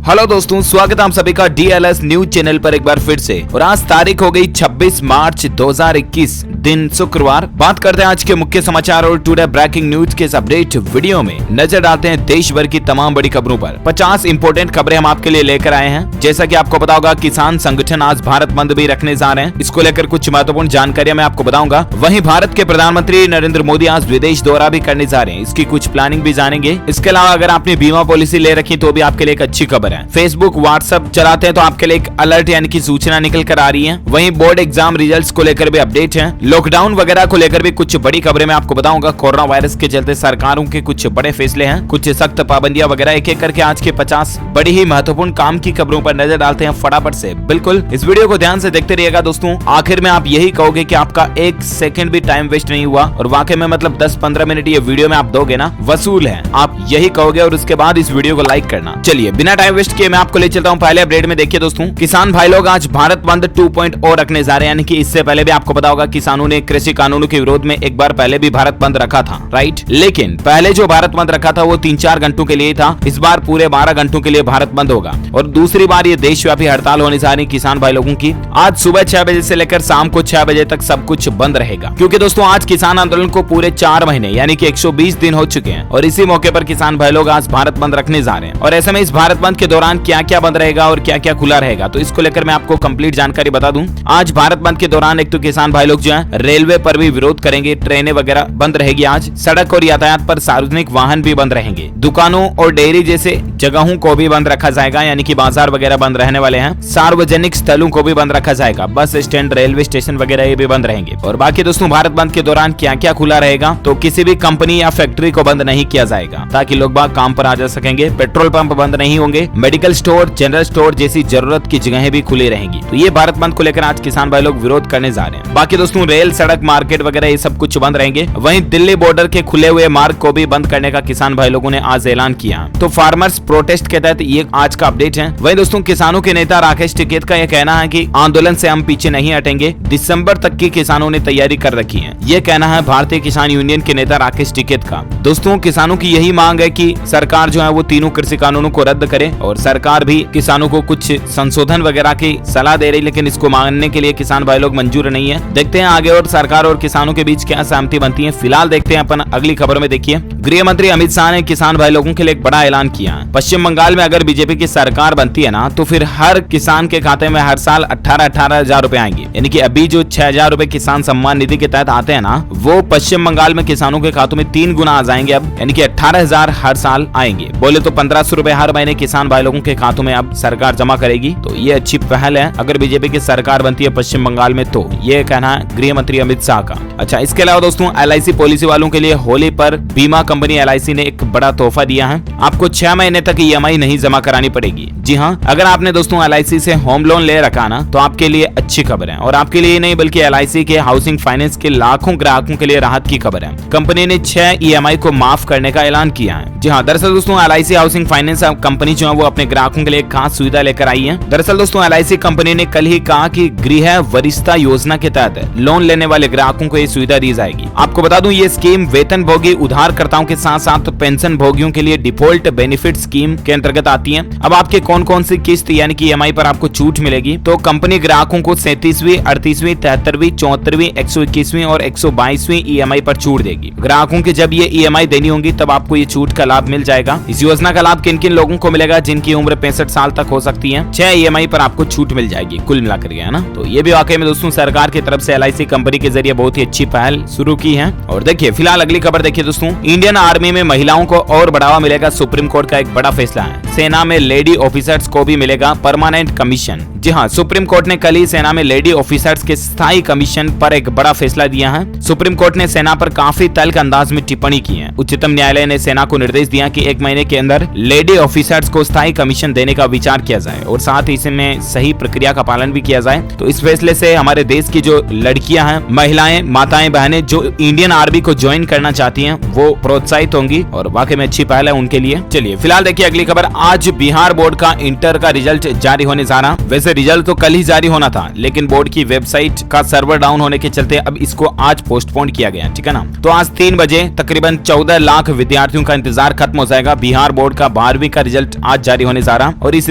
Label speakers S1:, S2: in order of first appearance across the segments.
S1: Hello दोस्तों, स्वागत है आप सभी का DLS न्यूज चैनल पर एक बार फिर से। और आज तारीख हो गई 26 मार्च 2021, दिन शुक्रवार। बात करते हैं आज के मुख्य समाचार और टुडे ब्रेकिंग न्यूज के इस अपडेट वीडियो में नजर डालते हैं देश भर की तमाम बड़ी खबरों पर। 50 इंपोर्टेंट खबरें हम आपके लिए लेकर आए हैं। जैसा कि आपको पता होगा, किसान संगठन आज भारत बंद भी रखने जा रहे हैं। इसको लेकर कुछ महत्वपूर्ण जानकारियां मैं आपको बताऊंगा। वहीं भारत के प्रधानमंत्री नरेंद्र मोदी आज विदेश दौरा भी करने जा रहे हैं। इसकी कुछ प्लानिंग भी जानेंगे। इसके अलावा अगर आपने बीमा पॉलिसी ले रखी तो भी आपके लिए एक अच्छी खबर है। फेसबुक व्हाट्सएप चलाते हैं तो आपके लिए एक अलर्ट यानी कि सूचना निकल कर आ रही है। वहीं बोर्ड एग्जाम रिजल्ट्स को लेकर भी अपडेट है। लॉकडाउन वगैरह को लेकर भी कुछ बड़ी खबरें मैं आपको बताऊंगा। कोरोना वायरस के चलते सरकारों के कुछ बड़े फैसले हैं, कुछ सख्त पाबंदियां वगैरह। एक एक करके आज के 50 बड़ी ही महत्वपूर्ण काम की खबरों पर नजर डालते हैं फटाफट से। बिल्कुल इस वीडियो को ध्यान से देखते रहिएगा दोस्तों। आखिर में आप यही कहोगे कि आपका एक सेकंड भी टाइम वेस्ट नहीं हुआ। और वाकई में मतलब 10-15 मिनट ये वीडियो में आप दोगे ना, वसूल है, आप यही कहोगे। और उसके बाद इस वीडियो को लाइक करना। चलिए बिना टाइम वेस्ट किए मैं आपको ले चलता हूं पहले अपडेट में। देखिए दोस्तों, किसान भाई लोग आज भारत बंद 2.0 रखने जा रहे हैं। यानी कि इससे पहले भी आपको पता होगा, किसानों ने कृषि कानूनों के विरोध में एक बार पहले भी भारत बंद रखा था, राइट। लेकिन पहले जो भारत बंद रखा था वो 3-4 घंटों के लिए था। इस बार पूरे 12 घंटों के लिए भारत बंद होगा। और दूसरी बार ये देशव्यापी हड़ताल होने जा रही किसान भाई लोगों की। आज सुबह 6 बजे से लेकर शाम को 6 बजे तक सब कुछ बंद रहेगा। क्योंकि दोस्तों आज किसान आंदोलन को पूरे 4 महीने यानी कि 120 दिन हो चुके हैं। और इसी मौके पर किसान भाई लोग आज भारत बंद रखने जा रहे हैं। और ऐसे में इस भारत बंद के दौरान क्या क्या बंद रहेगा और क्या क्या खुला रहेगा, तो इसको लेकर मैं आपको कंप्लीट जानकारी बता दूं। आज भारत बंद के दौरान एक तो किसान भाई लोग जो है रेलवे पर भी विरोध करेंगे, ट्रेनें वगैरह बंद रहेगी आज। सड़क और यातायात पर सार्वजनिक वाहन भी बंद रहेंगे। दुकानों और डेयरी जैसे जगहों को भी बंद रखा जाएगा, यानी कि बाजार वगैरह बंद रहने वाले हैं। सार्वजनिक स्थलों को भी बंद रखा जाएगा, बस स्टैंड, रेलवे स्टेशन वगैरह ये भी बंद रहेंगे। और बाकी दोस्तों भारत बंद के दौरान क्या क्या खुला रहेगा, तो किसी भी कंपनी या फैक्ट्री को बंद नहीं किया जाएगा ताकि लोग बाग काम पर आ जा सकेंगे। पेट्रोल पंप बंद नहीं होंगे। मेडिकल स्टोर, जनरल स्टोर जैसी जरूरत की जगहें भी खुली रहेंगी। तो ये भारत बंद को लेकर आज किसान भाई लोग विरोध करने जा रहे हैं। बाकी दोस्तों रेल, सड़क, मार्केट वगैरह ये सब कुछ बंद रहेंगे। वहीं दिल्ली बॉर्डर के खुले हुए मार्ग को भी बंद करने का किसान भाई लोगों ने आज ऐलान किया। तो फार्मर्स प्रोटेस्ट के तहत ये आज का अपडेट है। वहीं दोस्तों किसानों के नेता राकेश टिकैत का यह कहना है कि आंदोलन से हम पीछे नहीं हटेंगे। दिसंबर तक की किसानों ने तैयारी कर रखी है। ये कहना है भारतीय किसान यूनियन के नेता राकेश टिकैत का। दोस्तों किसानों की यही मांग है कि सरकार जो है वो तीनों कृषि कानूनों को रद्द करे। और सरकार भी किसानों को कुछ संशोधन वगैरह की सलाह दे रही, लेकिन इसको मानने के लिए किसान भाई लोग मंजूर नहीं है। देखते हैं आगे और सरकार और किसानों के बीच क्या सहमति बनती है। फिलहाल देखते हैं अपन अगली खबर में। देखिए गृह मंत्री अमित शाह ने किसान भाई लोगों के लिए एक बड़ा ऐलान किया है। पश्चिम बंगाल में अगर बीजेपी की सरकार बनती है ना, तो फिर हर किसान के खाते में हर साल 18 हजार रुपए आएंगे। यानी कि अभी जो 6,000 रुपए किसान सम्मान निधि के तहत आते हैं ना, वो पश्चिम बंगाल में किसानों के खातों में 3 गुना आ जाएंगे अब। यानी कि 18,000 हर साल आएंगे। बोले तो 1,500 रुपए हर महीने किसान भाई लोगों के खातों में अब सरकार जमा करेगी। तो ये अच्छी पहल है अगर बीजेपी की सरकार बनती है पश्चिम बंगाल में। तो ये कहना है गृह मंत्री अमित शाह का। अच्छा, इसके अलावा दोस्तों LIC पॉलिसी वालों के लिए होली पर बीमा कंपनी LIC ने एक बड़ा तोहफा दिया है। आपको 6 महीने तक EMI नहीं जमा करानी पड़ेगी। जी हाँ, अगर आपने दोस्तों LIC से होम लोन ले रखा ना, तो आपके लिए अच्छी खबर है। और आपके लिए नहीं बल्कि LIC के हाउसिंग फाइनेंस के लाखों ग्राहकों के लिए राहत की खबर है। कंपनी ने 6 EMI को माफ करने का ऐलान किया है। जी हाँ, दरअसल दोस्तों LIC हाउसिंग फाइनेंस कंपनी जो है वो अपने ग्राहकों के लिए खास सुविधा लेकर आई है। दरअसल दोस्तों LIC कंपनी ने कल ही कहा कि गृह वरिष्ठता योजना के तहत लोन लेने वाले ग्राहकों को ये सुविधा दी जाएगी। आपको बता दूं ये स्कीम वेतन भोगी उधारकर्ताओं के साथ साथ पेंशन भोगियों के लिए डिफॉल्ट बेनिफिट स्कीम के अंतर्गत आती है। अब आपके कौन कौन सी किस्त यानी कि EMI पर आपको छूट मिलेगी, तो कंपनी ग्राहकों को 37वीं, 38वीं, 73वीं, 74वीं, 121वीं और 122वीं EMI पर छूट देगी। ग्राहकों की जब ये EMI देनी होगी तब आपको ये छूट का लाभ मिल जाएगा। इस योजना का लाभ किन किन लोगों को मिलेगा, जिनकी उम्र 65 साल तक हो सकती है। 6 EMI पर आपको छूट मिल जाएगी कुल मिलाकर के, है ना। तो ये भी वाकई में दोस्तों सरकार की तरफ से LIC कंपनी के जरिए बहुत ही अच्छी पहल शुरू की है। और देखिए फिलहाल अगली खबर देखिए दोस्तों, इंडियन आर्मी में महिलाओं को और बढ़ावा मिलेगा। सुप्रीम कोर्ट का एक बड़ा फैसला है। सेना में लेडी ऑफिसर्स को भी मिलेगा परमानेंट कमीशन। जी हाँ, सुप्रीम कोर्ट ने कल ही सेना में लेडी ऑफिसर्स के स्थायी कमीशन पर एक बड़ा फैसला दिया है। सुप्रीम कोर्ट ने सेना पर काफी तल्ख अंदाज में टिप्पणी की है। उच्चतम न्यायालय ने सेना को निर्देश दिया कि 1 महीने के अंदर लेडी ऑफिसर्स को स्थायी कमीशन देने का विचार किया जाए और साथ ही इसमें सही प्रक्रिया का पालन भी किया जाए। तो इस फैसले से हमारे देश की जो लड़कियां हैं, महिलाएं, माताएं, बहनें जो इंडियन आर्मी को ज्वाइन करना चाहती हैं, वो प्रोत्साहित होंगी और वाकई में अच्छी पहल है उनके लिए। चलिए फिलहाल देखिए अगली खबर। आज बिहार बोर्ड का इंटर का रिजल्ट जारी होने जा रहा। वैसे वैसे रिजल्ट तो कल ही जारी होना था, लेकिन बोर्ड की वेबसाइट का सर्वर डाउन होने के चलते अब इसको आज पोस्टपोन किया गया, ठीक है ना। तो आज 3 बजे तकरीबन 14 लाख विद्यार्थियों का इंतजार खत्म हो जाएगा। बिहार बोर्ड का 12वीं का रिजल्ट आज जारी होने जा रहा और इस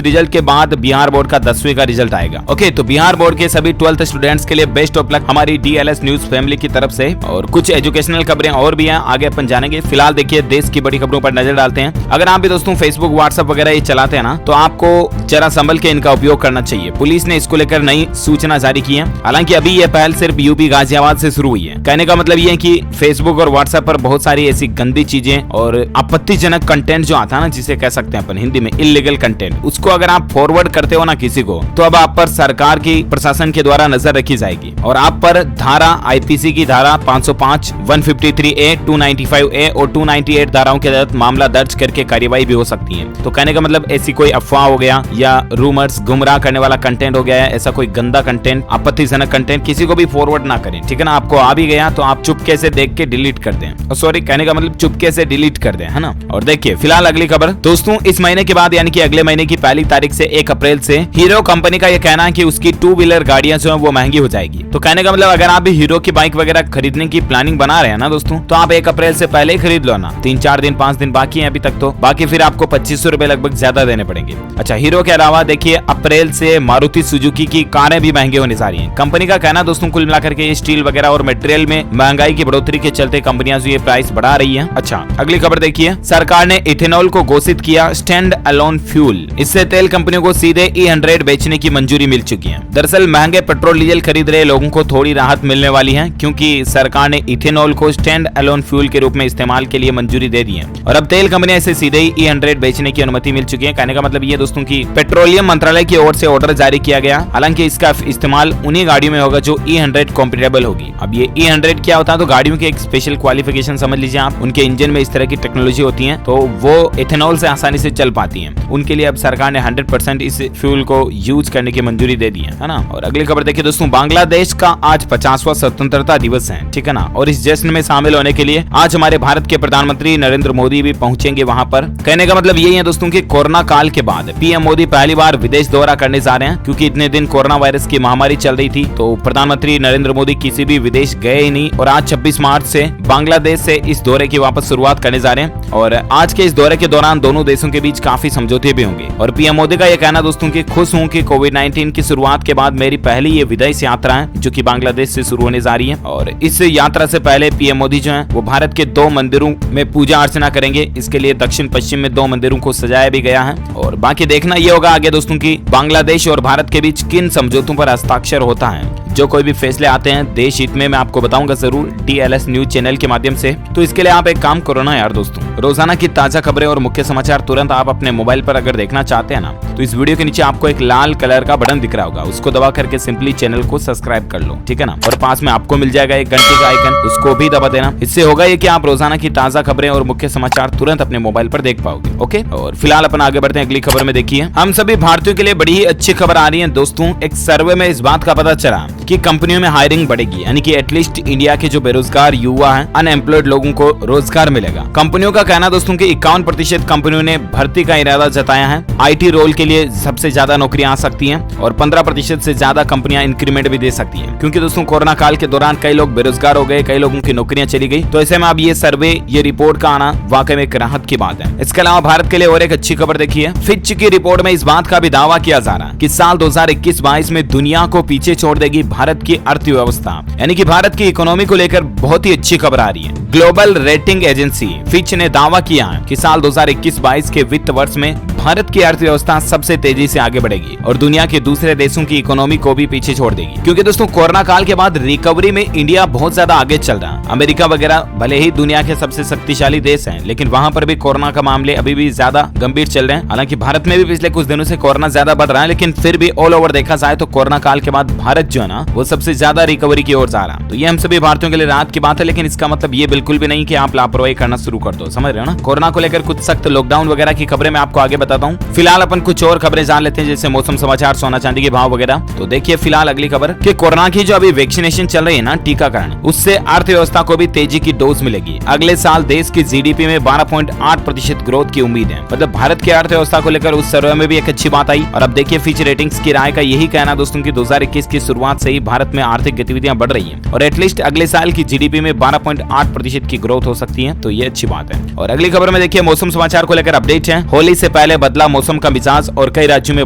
S1: रिजल्ट के बाद बिहार बोर्ड का 10वीं का रिजल्ट आएगा। ओके, तो बिहार बोर्ड के सभी 12th स्टूडेंट्स के लिए बेस्ट ऑफ लक हमारी DLS न्यूज फैमिली की तरफ से। और कुछ एजुकेशनल खबरें और भी हैं, आगे अपन जानेंगे। फिलहाल देखिए देश की बड़ी खबरों पर नजर डालते हैं। अगर आप भी दोस्तों फेसबुक व्हाट्सएप वगैरह ये चलाते हैं ना, तो आपको जरा संभल के इनका उपयोग करना चाहिए। पुलिस ने इसको लेकर नई सूचना जारी की है। हालांकि अभी ये पहल सिर्फ यूपी गाजियाबाद से शुरू हुई है। कहने का मतलब ये है कि फेसबुक और व्हाट्सएप पर बहुत सारी ऐसी गंदी चीजें और आपत्तिजनक कंटेंट जो आता है ना, जिसे कह सकते हैं अपन हिंदी में इल्लीगल कंटेंट, उसको अगर आप फॉरवर्ड करते हो ना किसी को, तो अब आप पर सरकार की प्रशासन के द्वारा नजर रखी जाएगी और आप पर धारा IPC की धारा 505, 153A, 295A और 298 धाराओं के तहत मामला दर्ज करके कार्यवाही भी हो सकती है। तो कहने का मतलब ऐसी कोई अफवाह हो गया या रूमर्स, गुमराह करने वाला कंटेंट हो गया है, ऐसा कोई गंदा कंटेंट, आपत्तिजनक कंटेंट किसी को भी फॉरवर्ड ना करें, ठीक है ना। आपको आ भी गया तो आप चुपके से देख के डिलीट कर दें। सॉरी, कहने का मतलब चुपके से डिलीट कर दें, है ना। और देखिए फिलहाल अगली खबर दोस्तों, इस महीने के बाद यानी कि अगले महीने की पहली तारीख से 1 अप्रैल से हीरो कंपनी का यह कहना है कि उसकी 2 व्हीलर गाड़ियां जो है वो महंगी हो जाएगी। तो कहने का मतलब अगर आप भी हीरो की बाइक वगैरह खरीदने की प्लानिंग बना रहे हैं ना दोस्तों, तो आप 1 अप्रैल से पहले ही खरीद लो ना। 3-4 दिन 5 दिन बाकी है अभी तक, तो बाकी फिर आपको 2500 रुपए लगभग ज्यादा देने पड़ेंगे। अच्छा, हीरो के अलावा देखिए अप्रैल से मारुति सुजुकी की कारें भी महंगी होने जा रही हैं। कंपनी का कहना दोस्तों कुल मिलाकर के स्टील वगैरह और मटेरियल में महंगाई की बढ़ोतरी के चलते कंपनियां जो ये प्राइस बढ़ा रही हैं। अच्छा, अगली खबर देखिए, सरकार ने इथेनॉल को घोषित किया स्टैंड अलोन फ्यूल। इससे तेल कंपनियों को सीधे E100 बेचने की मंजूरी मिल चुकी है। दरअसल महंगे पेट्रोल डीजल खरीद रहे लोगों को थोड़ी राहत मिलने वाली है, क्योंकि सरकार ने इथेनॉल को स्टैंड अलोन फ्यूल के रूप में इस्तेमाल के लिए मंजूरी दे दी है और अब तेल कंपनियां इसे सीधे ही E100 बेचने की अनुमति मिल चुकी है। कहने का मतलब ये दोस्तों की पेट्रोलियम मंत्रालय की ओर से ऑर्डर जारी किया गया। हालांकि इसका इस्तेमाल उन्हीं गाड़ियों में होगा जो E100 कॉम्पेटेबल होगी। अब ये E100 क्या होता है, तो गाड़ियों की एक स्पेशल क्वालिफिकेशन समझ लीजिए आप, उनके इंजन में इस तरह की टेक्नोलॉजी होती है तो वो इथेनॉल से आसानी से चल पाती है। उनके लिए अब सरकार ने 100% इस फ्यूल को यूज करने की मंजूरी दे दी है ना। और अगली खबर देखिए दोस्तों, बांग्लादेश का आज 50वां स्वतंत्रता दिवस है, ठीक है ना। और इस जश्न में शामिल होने के लिए आज हमारे भारत के प्रधानमंत्री नरेंद्र मोदी भी पहुंचेंगे वहां पर। कहने का मतलब यही है दोस्तों कि कोरोना काल के बाद PM मोदी पहली बार विदेश दौरा करने जा रहे हैं, क्योंकि इतने दिन कोरोना वायरस की महामारी चल रही थी तो प्रधानमंत्री नरेंद्र मोदी किसी भी विदेश गए ही नहीं। और आज 26 मार्च से बांग्लादेश से इस दौरे की वापस शुरुआत करने जा रहे हैं और आज के इस दौरे के दौरान दोनों देशों के बीच काफी समझौते भी होंगे। और PM मोदी का यह कहना दोस्तों कि खुश हूं कि कोविड-19 की शुरुआत के बाद मेरी पहली ये विदेश यात्रा है जो कि बांग्लादेश से शुरू होने जा रही है। और इस यात्रा से पहले PM मोदी जो है वो भारत के 2 मंदिरों में पूजा अर्चना करेंगे। इसके लिए दक्षिण पश्चिम में 2 मंदिरों को सजाया भी गया है और बाकी देखना ये होगा आगे दोस्तों की बांग्लादेश और भारत के बीच किन समझौतों पर हस्ताक्षर होता है। जो कोई भी फैसले आते हैं देश हित में मैं आपको बताऊंगा जरूर DLS न्यूज चैनल के माध्यम से। तो इसके लिए आप एक काम करो ना यार दोस्तों, रोजाना की ताजा खबरें और मुख्य समाचार तुरंत आप अपने मोबाइल पर अगर देखना चाहते हैं ना, तो इस वीडियो के नीचे आपको एक लाल कलर का बटन दिख रहा होगा, उसको दबा करके सिंपली चैनल को सब्सक्राइब कर लो, ठीक है ना। और पास में आपको मिल जाएगा एक घंटे का आइकन, उसको भी दबा देना। इससे होगा ये कि आप रोजाना की ताजा खबरें और मुख्य समाचार तुरंत अपने मोबाइल पर देख पाओगे। ओके, और फिलहाल अपन आगे बढ़ते हैं अगली खबर में। देखिए हम सभी भारतीयों के लिए बड़ी ही अच्छी खबर आ रही है दोस्तों। एक सर्वे में इस बात का पता चला कि कंपनियों में हायरिंग बढ़ेगी, यानी कि एटलीस्ट इंडिया के जो बेरोजगार युवा हैं, अनएम्प्लॉयड लोगों को रोजगार मिलेगा। कंपनियों का कहना दोस्तों कि 51% कंपनियों ने भर्ती का इरादा जताया है। IT रोल के लिए सबसे ज्यादा नौकरियां आ सकती हैं और 15% से ज्यादा कंपनियां इंक्रीमेंट भी दे सकती हैं, क्योंकि दोस्तों कोरोना काल के दौरान कई लोग बेरोजगार हो गए, कई लोगों की नौकरियां चली गई। तो ऐसे में अब ये सर्वे, ये रिपोर्ट का आना वाकई में एक राहत की बात है। इसके अलावा भारत के लिए और एक अच्छी खबर देखिए, फिच की रिपोर्ट में इस बात का भी दावा किया जा रहा है कि साल 2021-22 में दुनिया को पीछे छोड़ देगी भारत की अर्थव्यवस्था, यानी कि भारत की इकोनॉमी को लेकर बहुत ही अच्छी खबर आ रही है। ग्लोबल रेटिंग एजेंसी फिच ने दावा किया है कि साल 2021-22 के वित्त वर्ष में भारत की अर्थव्यवस्था सबसे तेजी से आगे बढ़ेगी और दुनिया के दूसरे देशों की इकोनॉमी को भी पीछे छोड़ देगी, क्योंकि दोस्तों कोरोना काल के बाद रिकवरी में इंडिया बहुत ज्यादा आगे चल रहा है। अमेरिका वगैरह भले ही दुनिया के सबसे शक्तिशाली देश हैं, लेकिन वहां पर भी कोरोना का मामले अभी भी ज्यादा गंभीर चल रहे हैं। हालांकि भारत में भी पिछले कुछ दिनों से कोरोना ज्यादा बढ़ रहा है, लेकिन फिर भी ऑल ओवर देखा जाए तो कोरोना काल के बाद भारत जो है ना वो सबसे ज्यादा रिकवरी की ओर जा रहा। तो ये हम सभी भारतीयों के लिए राहत की बात है, लेकिन इसका मतलब ये बिल्कुल भी नहीं कि आप लापरवाही करना शुरू कर दो, समझ रहे हो ना। कोरोना को लेकर कुछ सख्त लॉकडाउन वगैरह की खबरें मैं आपको आगे बताता हूँ। फिलहाल अपन कुछ और खबरें जान लेते हैं, जैसे मौसम समाचार, सोना चांदी के भाव वगैरह। तो देखिए फिलहाल अगली खबर कि कोरोना की जो अभी वैक्सीनेशन चल रही है ना, टीकाकरण, उससे अर्थव्यवस्था को भी तेजी की डोज मिलेगी। अगले साल देश की जीडीपी में 12.8% ग्रोथ की उम्मीद है। मतलब भारत की अर्थव्यवस्था को लेकर उस सर्वे में भी एक अच्छी बात आई। और अब देखिए फिच रेटिंग्स की राय का यही कहना दोस्तों की 2021 की शुरुआत से ही भारत में आर्थिक गतिविधियां बढ़ रही हैं और एटलीस्ट अगले साल की जीडीपी में 12.8% की ग्रोथ हो सकती है। तो ये अच्छी बात है। और अगली खबर में देखिए मौसम समाचार को लेकर अपडेट है। होली से पहले बदला मौसम का मिजाज और कई राज्यों में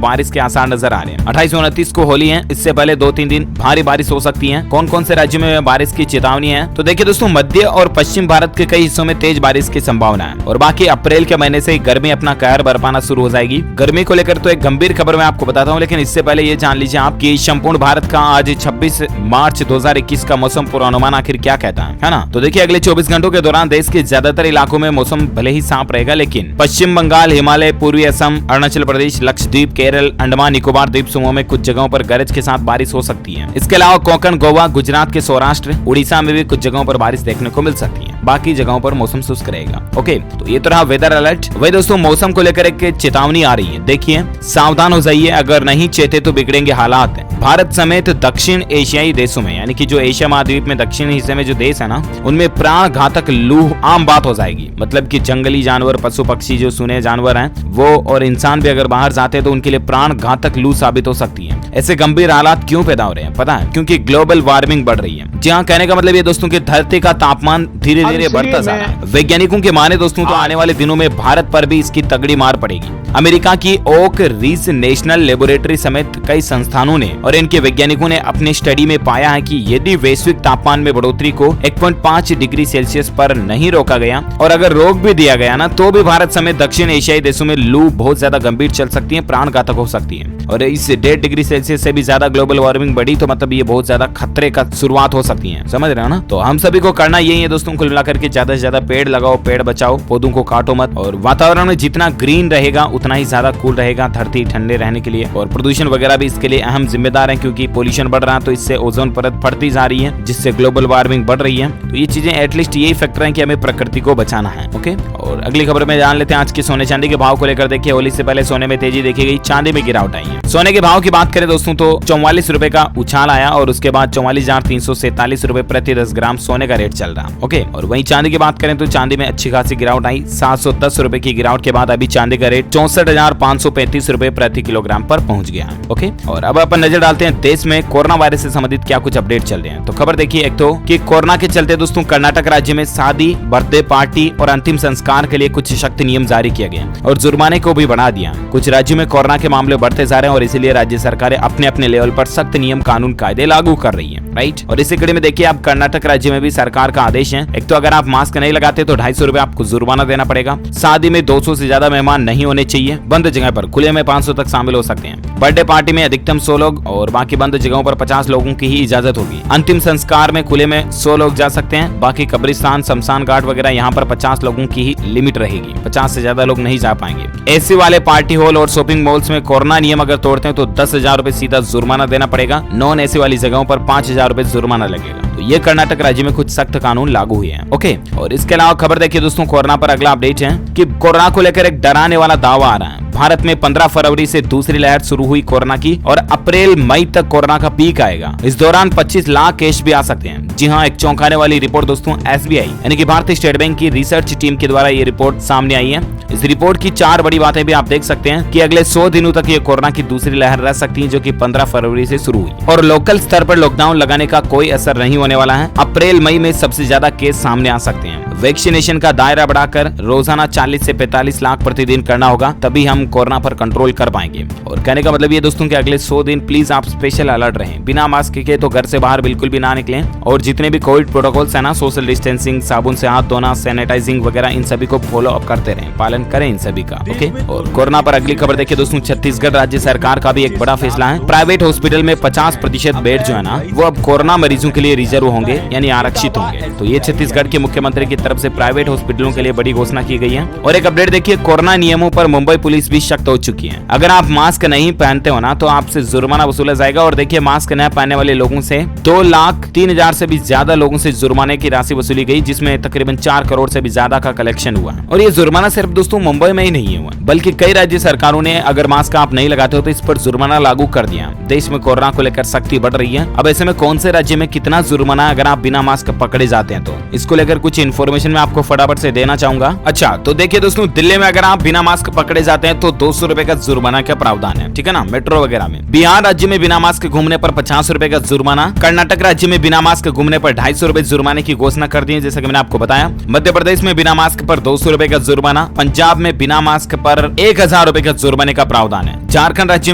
S1: बारिश के आसार नजर आ रहे हैं। 28 और 29 को होली है, इससे पहले 2-3 दिन भारी बारिश हो सकती है। कौन कौन से राज्यों में बारिश की चेतावनी है? तो देखिए दोस्तों, मध्य और पश्चिम भारत के कई हिस्सों में तेज बारिश की संभावना है और बाकी अप्रैल के महीने से गर्मी अपना कहर बरपाना शुरू हो जाएगी। गर्मी को लेकर तो एक गंभीर खबर मैं आपको बताता हूँ, लेकिन इससे पहले ये जान लीजिए आप कि संपूर्ण भारत का आज 26 मार्च 2021 का मौसम पूर्वानुमान आखिर क्या कहता है ना। तो देखिए अगले 24 घंटों के दौरान देश के ज्यादातर इलाकों में मौसम भले ही साफ रहेगा, लेकिन पश्चिम बंगाल, हिमालय, पूर्वी असम, अरुणाचल प्रदेश, लक्षद्वीप, केरल, अंडमान निकोबार द्वीप समूह में कुछ जगहों पर गरज के साथ बारिश हो सकती है। इसके अलावा कोंकण, गोवा, गुजरात के सौराष्ट्र, उड़ीसा में भी कुछ जगहों पर बारिश देखने को मिल सकती है। बाकी जगहों पर मौसम शुष्क रहेगा। ओके, तो ये तो रहा वेदर अलर्ट। वही दोस्तों मौसम को लेकर एक चेतावनी आ रही है। देखिए सावधान हो जाइए, अगर नहीं चेते तो बिगड़ेंगे हालात। भारत समेत दक्षिण एशियाई देशों में, यानी कि जो एशिया महाद्वीप में दक्षिण हिस्से में जो देश है ना, उनमें प्राण घातक लू आम बात हो जाएगी। मतलब कि जंगली जानवर, पशु पक्षी जो सुने जानवर हैं वो और इंसान भी अगर बाहर जाते हैं तो उनके लिए प्राण घातक लू साबित हो सकती है। ऐसे गंभीर हालात क्यों पैदा हो रहे हैं पता है? क्योंकि ग्लोबल वार्मिंग बढ़ रही है। जी हाँ, कहने का मतलब ये दोस्तों की धरती का तापमान धीरे धीरे बढ़ता जा रहा है। वैज्ञानिकों के माने दोस्तों तो आने वाले दिनों में भारत पर भी इसकी तगड़ी मार पड़ेगी। अमेरिका की ओक रीज नेशनल लेबोरेटरी समेत कई संस्थानों ने और इनके वैज्ञानिकों ने अपने स्टडी में पाया है कि यदि वैश्विक तापमान में बढ़ोतरी को 1.5 डिग्री सेल्सियस पर नहीं रोका गया और अगर रोक भी दिया गया ना, तो भी भारत समेत दक्षिण एशियाई देशों में लू बहुत ज्यादा गंभीर चल सकती है, प्राण घातक हो सकती है। और इस 1.5 डिग्री सेल्सियस से भी ज्यादा ग्लोबल वार्मिंग बढ़ी तो मतलब ये बहुत ज्यादा खतरे का शुरुआत हो सकती है, समझ रहे हो ना। तो हम सभी को करना यही है दोस्तों, कुल मिलाकर के ज्यादा से ज्यादा पेड़ लगाओ, पेड़ बचाओ, पौधों को काटो मत। और वातावरण में जितना ग्रीन रहेगा उतना ही ज्यादा कूल रहेगा धरती ठंडे रहने के लिए। और प्रदूषण वगैरह भी इसके लिए अहम जिम्मेदार है, क्योंकि पोल्यूशन बढ़ रहा है तो इससे ओजोन परत फटती जा रही है, जिससे ग्लोबल वार्मिंग बढ़ रही है। तो ये चीजें एटलीस्ट यही फैक्टर है कि हमें प्रकृति को बचाना है। ओके, और अगली खबर में जान लेते हैं आज के सोने चांदी के भाव को लेकर। देखिए होली से पहले सोने में तेजी देखी गई, चांदी में गिरावट आई है। सोने के भाव की बात करें दोस्तों तो 44 रुपए का उछाल आया और उसके बाद 44,347 रुपए प्रति 10 ग्राम सोने का रेट चल रहा। ओके, और वहीं चांदी की बात करें तो चांदी में अच्छी खासी गिरावट आई। 710 रुपए की गिरावट के बाद अभी चांदी का रेट 64,535 रुपए प्रति किलोग्राम पर पहुंच गया है। ओके, और अब अपन नजर डालते हैं देश में कोरोना वायरस से संबंधित क्या कुछ अपडेट चल रहे हैं। तो खबर देखिए एक तो कि कोरोना के चलते दोस्तों कर्नाटक राज्य में शादी, बर्थडे पार्टी और अंतिम संस्कार के लिए कुछ सख्त नियम जारी किया गया और जुर्माने को भी बढ़ा दिया। कुछ राज्यों में कोरोना के मामले बढ़ते जा रहे हैं और इसीलिए राज्य सरकारें अपने अपने लेवल पर सख्त नियम, कानून, कायदे लागू कर रही है। राइट, और इसी कड़ी में देखिए आप कर्नाटक राज्य में भी सरकार का आदेश है। एक तो अगर आप मास्क नहीं लगाते तो 250 रुपए आपको जुर्माना देना पड़ेगा। शादी में 200 से ज्यादा मेहमान नहीं होने चाहिए। बंद जगह पर खुले में 500 तक शामिल हो सकते हैं। बर्थडे पार्टी में अधिकतम 100 लोग और बाकी बंद जगहों पर 50 लोगों की ही इजाजत होगी। अंतिम संस्कार में खुले में 100 लोग जा सकते हैं। बाकी कब्रिस्तान, शमशान घाट वगैरह यहाँ पर 50 लोगों की ही लिमिट रहेगी। 50 से ज्यादा लोग नहीं जा पाएंगे। एसी वाले पार्टी हॉल और शॉपिंग मॉल्स में कोरोना नियम अगर तोड़ते हैं तो 10,000 रुपए सीधा जुर्माना देना पड़ेगा। नॉन एसी वाली जगहों पर 5,000 रुपए जुर्माना लगेगा। तो ये कर्नाटक राज्य में कुछ सख्त कानून लागू हुए हैं। ओके, और इसके अलावा खबर देखिए दोस्तों कोरोना पर अगला अपडेट है कि कोरोना को लेकर एक डराने वाला दावा आ रहा है। भारत में 15 फरवरी से दूसरी लहर शुरू हुई कोरोना की और अप्रैल मई तक कोरोना का पीक आएगा। इस दौरान 25 लाख केस भी आ सकते हैं। जी हाँ, एक चौंकाने वाली रिपोर्ट दोस्तों एसबीआई यानी कि भारतीय स्टेट बैंक की रिसर्च टीम के द्वारा ये रिपोर्ट सामने आई है। इस रिपोर्ट की 4 बड़ी बातें भी आप देख सकते हैं कि अगले 100 दिनों तक ये कोरोना की दूसरी लहर रह सकती है, जो कि 15 फरवरी से शुरू हुई और लोकल स्तर पर लॉकडाउन लगाने का कोई असर नहीं होने वाला है। अप्रैल मई में सबसे ज्यादा केस सामने आ सकते हैं। वैक्सीनेशन का दायरा बढ़ाकर रोजाना 40 से 45 लाख प्रतिदिन करना होगा, तभी हम कोरोना पर कंट्रोल कर पाएंगे। और कहने का मतलब ये दोस्तों कि अगले 100 दिन प्लीज आप स्पेशल अलर्ट रहें। बिना मास्क के तो घर से बाहर बिल्कुल भी ना निकलें और जितने भी कोविड प्रोटोकॉल्स है ना, सोशल डिस्टेंसिंग, साबुन से हाथ धोना, सैनिटाइजिंग वगैरह, इन सभी को फॉलो अप करते रहें, पालन करें इन सभी का। ओके, और कोरोना पर अगली खबर देखिए दोस्तों, छत्तीसगढ़ राज्य सरकार का भी एक बड़ा फैसला है। प्राइवेट हॉस्पिटल में 50% बेड जो है ना, वो अब कोरोना मरीजों के लिए रिजर्व होंगे, यानी आरक्षित होंगे। तो ये छत्तीसगढ़ के मुख्यमंत्री की तरफ से प्राइवेट हॉस्पिटलों के लिए बड़ी घोषणा की गई है। और एक अपडेट देखिए, कोरोना नियमों पर मुंबई पुलिस भी सख्त हो चुकी है। अगर आप मास्क नहीं पहनते हो ना तो आपसे जुर्माना वसूला जाएगा। और देखिए, मास्क न पहनने वाले लोगों से 2,03,000 से भी ज्यादा लोगों से जुर्माने की राशि वसूली गई, जिसमें तकरीबन 4 करोड़ से भी ज्यादा का कलेक्शन हुआ। और ये जुर्माना सिर्फ दोस्तों मुंबई में ही नहीं हुआ, बल्कि कई राज्य सरकारों ने अगर मास्क आप नहीं लगाते हो तो इस पर जुर्माना लागू कर दिया। देश में कोरोना को लेकर सख्ती बढ़ रही है। अब ऐसे में कौन से राज्य में कितना जुर्माना अगर आप बिना मास्क पकड़े जाते हैं, तो इसको लेकर कुछ इन्फॉर्मेशन मैं आपको फटाफट से देना चाहूंगा। अच्छा, तो देखिए दोस्तों, दिल्ली में अगर आप बिना मास्क पकड़े जाते हैं तो 200 रुपए का जुर्माना का प्रावधान है, ठीक है ना, मेट्रो वगैरह में। बिहार राज्य में बिना मास्क घूमने पर 50 रुपए का जुर्माना। कर्नाटक राज्य में बिना मास्क घूमने पर 250 रुपए जुर्माने की घोषणा कर दी है, जैसा कि मैंने आपको बताया। मध्य प्रदेश में बिना मास्क पर 200 रुपए का जुर्माना। पंजाब में बिना मास्क पर 1000 रुपए का जुर्माने का प्रावधान है। झारखंड राज्य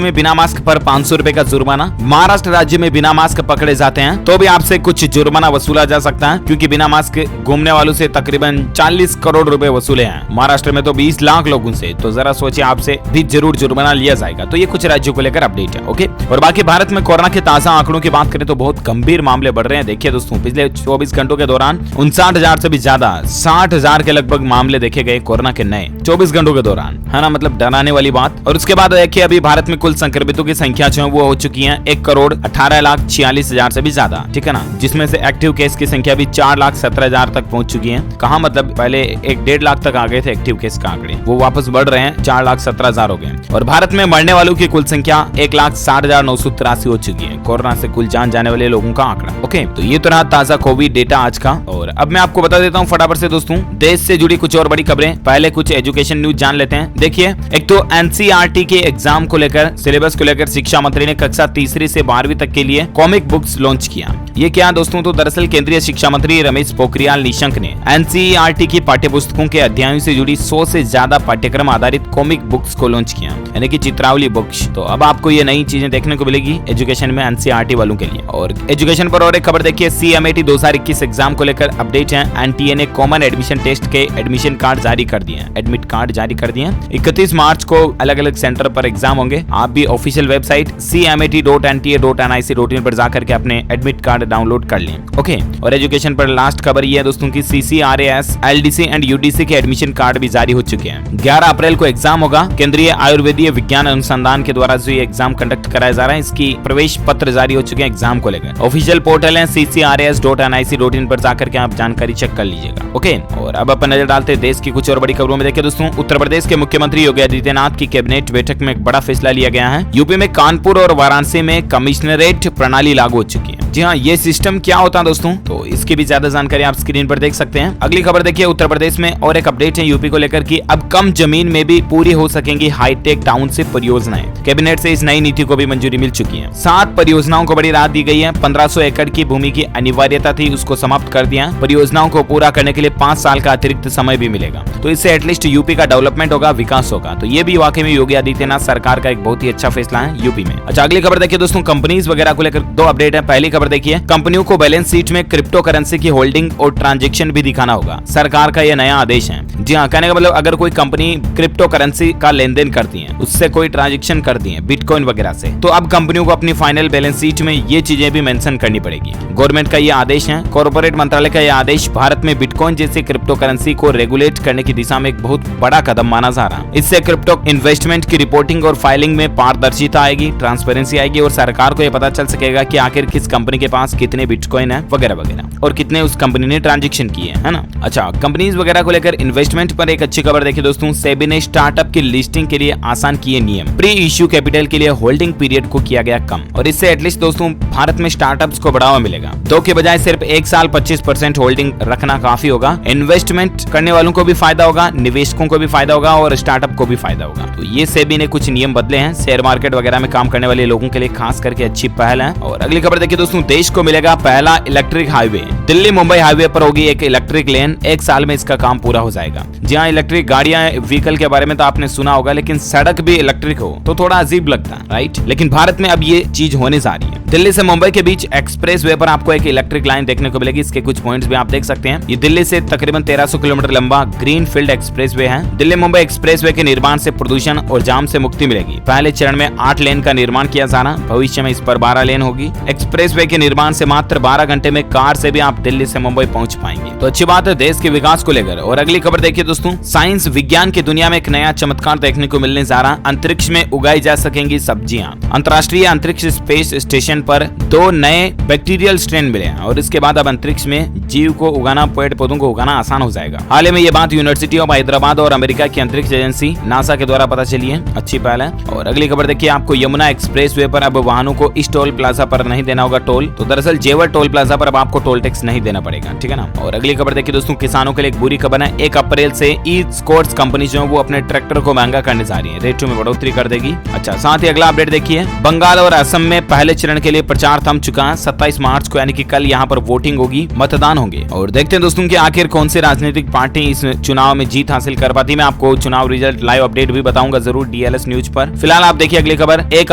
S1: में बिना मास्क पर 500 रुपए का जुर्माना। महाराष्ट्र राज्य में बिना मास्क पकड़े जाते हैं तो भी आपसे कुछ जुर्माना वसूला जा सकता है, क्योंकि बिना मास्क घूमने वालों से तकरीबन 40 करोड़ रुपए वसूले हैं। महाराष्ट्र में तो 20 लाख लोगों से, तो जरा सोचिए, आपसे भी जरूर जुर्माना लिया जाएगा। तो ये कुछ राज्यों को लेकर अपडेट है। ओके, और बाकी भारत में कोरोना के ताजा आंकड़ों की बात करें तो बहुत गंभीर मामले बढ़ रहे हैं। देखिए दोस्तों, पिछले 24 घंटों के दौरान 59,000 से भी ज्यादा 60,000 के लगभग मामले देखे गए कोरोना के नए 24 घंटों के दौरान, है ना, मतलब डराने वाली बात। और उसके बाद देखिए, अभी भारत में कुल संक्रमितों की संख्या जो है वो हो चुकी है 1,18,46,000 से भी ज्यादा, ठीक है ना, जिसमें से एक्टिव केस की संख्या भी 4,17,000 तक पहुंच चुकी है। कहा, मतलब पहले 1.5 लाख तक आ गए थे एक्टिव केस का आंकड़े, वो वापस बढ़ रहे हैं, 4,17,000 हो गए। और भारत में मरने वालों की कुल संख्या 1,60,983 हो चुकी है। कोरोना से कुल जान जाने वाले लोगों का आंकड़ा। ओके, तो ये तो रहा ताजा कोविड डेटा आज का। और अब मैं आपको बता देता हूँ फटाफट से दोस्तों, देश से जुड़ी कुछ और बड़ी खबरें। पहले कुछ एजुकेशन न्यूज जान लेते हैं। देखिए, एक तो एनसीईआरटी के एग्जाम को लेकर, सिलेबस को लेकर शिक्षा मंत्री ने कक्षा 3री से 12वीं तक के लिए कॉमिक बुक्स लॉन्च किया। ये क्या दोस्तों, तो दरअसल केंद्रीय शिक्षा मंत्री रमेश पोखरियाल निशंक ने एनसीईआरटी की पाठ्यपुस्तकों के अध्यायों से जुड़ी 100 से ज्यादा पाठ्यक्रम आधारित कॉमिक बुक्स को लॉन्च किया, यानी कि चित्रावली बुक्स। तो अब आपको ये नई चीजें देखने को मिलेगी एजुकेशन में एनसीईआरटी वालों के लिए। और एजुकेशन पर और एक खबर देखिए, सीएमएटी 2021 एग्जाम को लेकर अपडेट है। एनटीए ने कॉमन एडमिशन टेस्ट के एडमिशन कार्ड जारी कर दिए हैं, एडमिट कार्ड जारी कर दिए हैं। 31 मार्च को अलग अलग सेंटर पर एग्जाम होंगे। आप भी ऑफिशियल वेबसाइट cmet.nta.nic.in पर जाकर के अपने एडमिट कार्ड डाउनलोड कर लें। ओके, और एजुकेशन पर लास्ट खबर ये है दोस्तों की CCRAS, LDC एंड UDC के एडमिशन कार्ड भी जारी हो चुके हैं। 11 अप्रैल को एग्जाम होगा। केंद्रीय आयुर्वेदीय विज्ञान अनुसंधान के द्वारा जो ये एग्जाम कंडक्ट कराया जा रहा है, इसकी प्रवेश पत्र जारी हो चुके हैं एग्जाम को लेकर। ऑफिशियल पोर्टल है CCRAS.nic.in पर जाकर के आप जानकारी चेक कर लीजिएगा। ओके, और अब अपन नजर डालते हैं देश की कुछ और बड़ी खबरों में। देखिए दोस्तों, उत्तर प्रदेश के मुख्यमंत्री योगी आदित्यनाथ की कैबिनेट बैठक में एक बड़ा फैसला लिया गया है। यूपी में कानपुर और वाराणसी में कमिश्नरेट प्रणाली लागू हो चुकी है। जी हाँ, ये सिस्टम क्या होता है दोस्तों, तो इसकी भी ज्यादा जानकारी आप स्क्रीन पर देख सकते हैं। अगली खबर देखिए, उत्तर प्रदेश में और एक अपडेट है यूपी को लेकर कि अब कम जमीन में भी पूरी हो सकेंगी हाईटेक टाउनशिप परियोजनाएं। कैबिनेट से इस नई नीति को भी मंजूरी मिल चुकी है। 7 परियोजनाओं को बड़ी राहत दी गई है। 1500 एकड़ की भूमि की अनिवार्यता थी, उसको समाप्त कर दिया। परियोजनाओं को पूरा करने के लिए 5 साल का अतिरिक्त समय भी मिलेगा। तो इससे एटलीस्ट यूपी का डेवलपमेंट होगा, विकास होगा। तो ये भी वाकई में योगी आदित्यनाथ सरकार का एक बहुत ही अच्छा फैसला है यूपी में। अच्छा, अगली खबर देखिए दोस्तों, कंपनीज वगैरह को लेकर 2 अपडेट है। पहली खबर देखिए, कंपनियों को बैलेंस शीट में क्रिप्टो करेंसी की होल्डिंग और ट्रांजैक्शन भी दिखाना होगा। सरकार का यह नया आदेश है। जी हाँ, कहने का मतलब अगर कोई कंपनी क्रिप्टो करेंसी का लेन देन करती है, उससे कोई ट्रांजैक्शन करती है बिटकॉइन वगैरह से, तो अब कंपनियों को अपनी फाइनल बैलेंस शीट में ये चीजें भी मेंशन करनी पड़ेगी। गवर्नमेंट का यह आदेश है। कॉर्पोरेट मंत्रालय का यह आदेश भारत में बिटकॉइन जैसे क्रिप्टो करेंसी को रेगुलेट करने की दिशा में एक बहुत बड़ा कदम माना जा रहा है। इससे क्रिप्टो इन्वेस्टमेंट की रिपोर्टिंग और फाइलिंग में पारदर्शिता आएगी, ट्रांसपेरेंसी आएगी और सरकार को यह पता चल सकेगा कि आखिर किस कंपनी के पास कितने बिटकॉइन है वगैरह वगैरह, और कितने उस कंपनी ने ट्रांजैक्शन किए है ना। अच्छा, कंपनीज वगैरह को लेकर इन्वेस्टमेंट पर एक अच्छी खबर देखिए दोस्तों, सेबी ने स्टार्टअप की लिस्टिंग के लिए आसान किए नियम। प्री इश्यू कैपिटल के लिए होल्डिंग पीरियड को किया गया कम, और इससे एटलीस्ट दोस्तों भारत में स्टार्टअप्स को बढ़ावा मिलेगा। 2 के बजाय सिर्फ 1 साल 25% होल्डिंग रखना काफी होगा। इन्वेस्टमेंट करने वालों को भी फायदा होगा, निवेशकों को भी फायदा होगा और स्टार्टअप को भी फायदा होगा। तो ये सेबी ने कुछ नियम बदले हैं, शेयर मार्केट वगैरह में काम करने वाले लोगों के लिए खास करके अच्छी पहल है। और अगली खबर देखिए दोस्तों, देश को मिलेगा पहला electric highway. Delhi Mumbai highway पर होगी एक इलेक्ट्रिक लेन। 1 साल में इसका काम पूरा हो जाएगा। जी हाँ, इलेक्ट्रिक गाड़ियां, व्हीकल के बारे में तो आपने सुना होगा, लेकिन सड़क भी इलेक्ट्रिक हो तो थोड़ा अजीब लगता है, राइट। लेकिन भारत में अब ये चीज होने जा रही है। दिल्ली से मुंबई के बीच एक्सप्रेस वे पर आपको एक इलेक्ट्रिक लाइन देखने को मिलेगी। इसके कुछ पॉइंट्स भी आप देख सकते हैं। ये दिल्ली से तकरीबन 1300 किलोमीटर लंबा ग्रीन फील्ड एक्सप्रेस वे है। दिल्ली मुंबई एक्सप्रेस वे के निर्माण से प्रदूषण और जाम से मुक्ति मिलेगी। पहले चरण में 8 लेन का निर्माण किया जा रहा, भविष्य में इस पर 12 लेन होगी। एक्सप्रेस वे के निर्माण से मात्र 12 घंटे में कार से भी आप दिल्ली से मुंबई पहुंच पाएंगे। तो अच्छी बात है देश के विकास को लेकर। और अगली खबर देखिए दोस्तों, साइंस विज्ञान की दुनिया में एक नया चमत्कार देखने को मिलने जा रहा। अंतरिक्ष में उगाई जा सकेंगी सब्जियां। अंतर्राष्ट्रीय अंतरिक्ष स्पेस स्टेशन पर 2 नए बैक्टीरियल स्ट्रेन मिले हैं और इसके बाद अब अंतरिक्ष में जीव को उगाना, पेड़ पौधों को उगाना आसान हो जाएगा। हाल ही में ये बात यूनिवर्सिटी ऑफ हैदराबाद और अमेरिका की अंतरिक्ष एजेंसी नासा के द्वारा पता चली है। अच्छी पहल है। और अगली खबर देखिए, आपको यमुना एक्सप्रेसवे पर अब वाहनों को इस टोल प्लाजा पर नहीं देना होगा टोल। तो दरअसल जेवर टोल प्लाजा पर अब आपको टोल टैक्स नहीं देना पड़ेगा, ठीक है ना। और अगली खबर देखिए दोस्तों, किसानों के लिए एक बुरी खबर है। 1 अप्रैल से ई स्कोर्ट्स कंपनी जो है वो अपने ट्रैक्टर को महंगा करने जा रही है, रेटों में बढ़ोतरी कर देगी। अच्छा, साथ ही अगला अपडेट देखिए, बंगाल और असम में पहले चरण के लिए प्रचार थम चुका है। 27 मार्च को यानी कि कल यहाँ पर वोटिंग होगी, मतदान होंगे। और देखते हैं दोस्तों कि आखिर कौन सी राजनीतिक पार्टी इस चुनाव में जीत हासिल कर पाती है। मैं आपको चुनाव रिजल्ट लाइव अपडेट भी बताऊंगा जरूर DLS न्यूज पर। फिलहाल आप देखिए अगली खबर, 1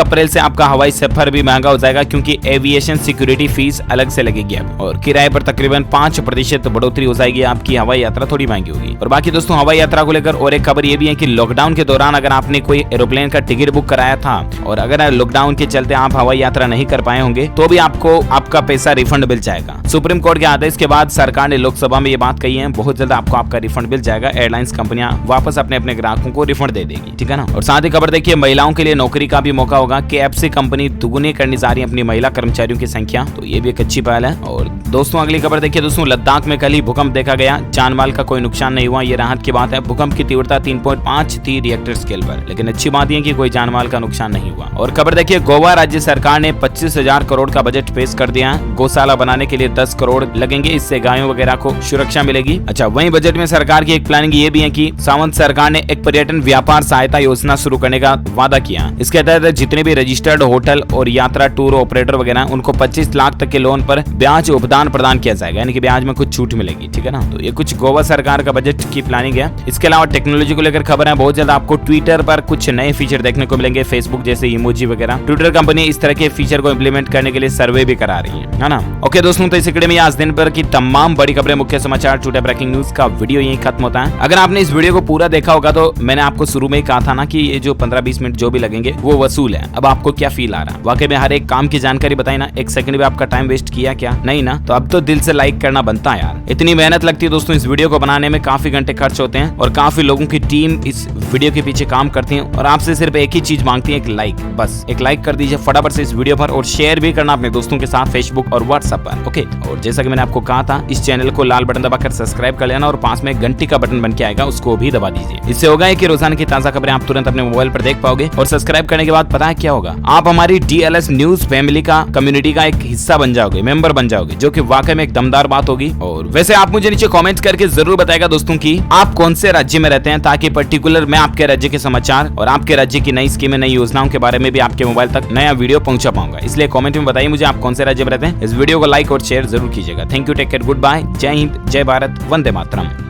S1: अप्रैल से आपका हवाई सफर भी महंगा हो जाएगा क्योंकि एविएशन सिक्योरिटी फीस अलग से लगेगी अब। और किराए पर तकरीबन 5% बढ़ोतरी हो जाएगी, आपकी हवाई यात्रा थोड़ी महंगी होगी। और बाकी दोस्तों हवाई यात्रा को लेकर और एक खबर ये भी है कि लॉकडाउन के दौरान अगर आपने कोई एरोप्लेन का टिकट बुक कराया था और अगर लॉकडाउन के चलते आप हवाई यात्रा नहीं कर पाए होंगे तो भी आपको आपका पैसा रिफंड मिल जाएगा। सुप्रीम कोर्ट के आदेश के बाद सरकार ने लोकसभा में ये बात कही है, बहुत जल्द आपको आपका रिफंड मिल जाएगा। एयरलाइंस कंपनियां वापस अपने ग्राहकों को रिफंड दे देगी, ठीक है ना। और साथ ही खबर देखिए, महिलाओं के लिए नौकरी का भी मौका होगा। KFC कंपनी दुगुनी करने जा रही है अपनी महिला कर्मचारियों की संख्या, तो ये भी एक अच्छी पहल है। और दोस्तों अगली खबर देखिए दोस्तों, लद्दाख में कल ही भूकंप देखा गया, जान माल का कोई नुकसान नहीं हुआ, ये राहत की बात है। भूकंप की तीव्रता 3.5 थी रिएक्टर स्केल पर, लेकिन अच्छी बात है कि कोई जान माल का नुकसान नहीं हुआ। और खबर देखिए, गोवा राज्य सरकार ने 25,000 करोड़ का बजट पेश कर दिया। गौशाला बनाने के लिए 10 करोड़ लगेंगे, इससे गायों वगैरह को सुरक्षा मिलेगी। अच्छा, वहीं बजट में सरकार की एक प्लानिंग ये भी है कि सावंत सरकार ने एक पर्यटन व्यापार सहायता योजना शुरू करने का वादा किया। इसके तहत जितने भी रजिस्टर्ड होटल और यात्रा टूर ऑपरेटर वगैरह उनको 25 लाख तक के लोन पर ब्याज उपदान प्रदान किया जाएगा, यानी कि ब्याज में कुछ छूट मिलेगी, ठीक है ना। तो ये कुछ गोवा सरकार का बजट की प्लानिंग है। इसके अलावा टेक्नोलॉजी को लेकर खबर है, बहुत जल्द आपको ट्विटर पर कुछ नए फीचर देखने को मिलेंगे, फेसबुक जैसे इमोजी वगैरह। ट्विटर कंपनी इस तरह के फीचर को इंप्लीमेंट करने के लिए सर्वे भी करा रही है ना। ओके दोस्तों, तो इस कड़ी में आज दिन भर की तमाम बड़ी खबरें, मुख्य समाचार, टुडे ब्रेकिंग न्यूज का वीडियो यही खत्म होता है। अगर आपने इस वीडियो को पूरा देखा होगा तो मैंने आपको शुरू में ही कहा था ना कि ये जो 15-20 मिनट जो भी लगेंगे वो वसूल है। अब आपको क्या फील आ रहा है? वाकई में हर एक काम की जानकारी बताई ना, 1 सेकंड भी आपका टाइम वेस्ट किया क्या? नहीं ना। तो अब तो दिल से लाइक करना बनता है यार। इतनी मेहनत लगती है दोस्तों इस वीडियो को बनाने में, काफी घंटे खर्च होते हैं और काफी लोगों की टीम इस वीडियो के पीछे काम करती है और आपसे सिर्फ एक ही चीज मांगती है, एक लाइक। बस एक लाइक कर दीजिए फटाफट से इस वीडियो पर और शेयर भी करना अपने दोस्तों के साथ फेसबुक और व्हाट्सएप पर। ओके, और जैसा कि मैंने आपको कहा था, इस चैनल को लाल बटन दबाकर सब्सक्राइब कर लेना और पास में घंटी का बटन बन के आएगा, उसको भी दबा दीजिए। इससे होगा कि रोजाना की ताजा खबरें आप तुरंत अपने मोबाइल पर देख पाओगे। और सब्सक्राइब करने के बाद पता है क्या होगा? आप हमारी DLS न्यूज फैमिली का, कम्युनिटी का एक हिस्सा बन जाओगे, मेंबर बन जाओगे, जो कि वाकई में एक दमदार बात होगी। और वैसे आप मुझे नीचे कमेंट करके जरूर बताएगा दोस्तों कि आप कौन से राज्य में रहते हैं, ताकि पर्टिकुलर मैं आपके राज्य के समाचार और आपके राज्य की नई स्कीमें, नई योजनाओं के बारे में भी आपके मोबाइल तक नया वीडियो पहुंचा पाऊंगा। इसलिए कमेंट में बताइए मुझे आप कौन से राज्य में रहते हैं। इस वीडियो को लाइक और शेयर जरूर कीजिएगा। Thank you, take care, goodbye, जय हिंद, जय भारत, वंदे मातरम।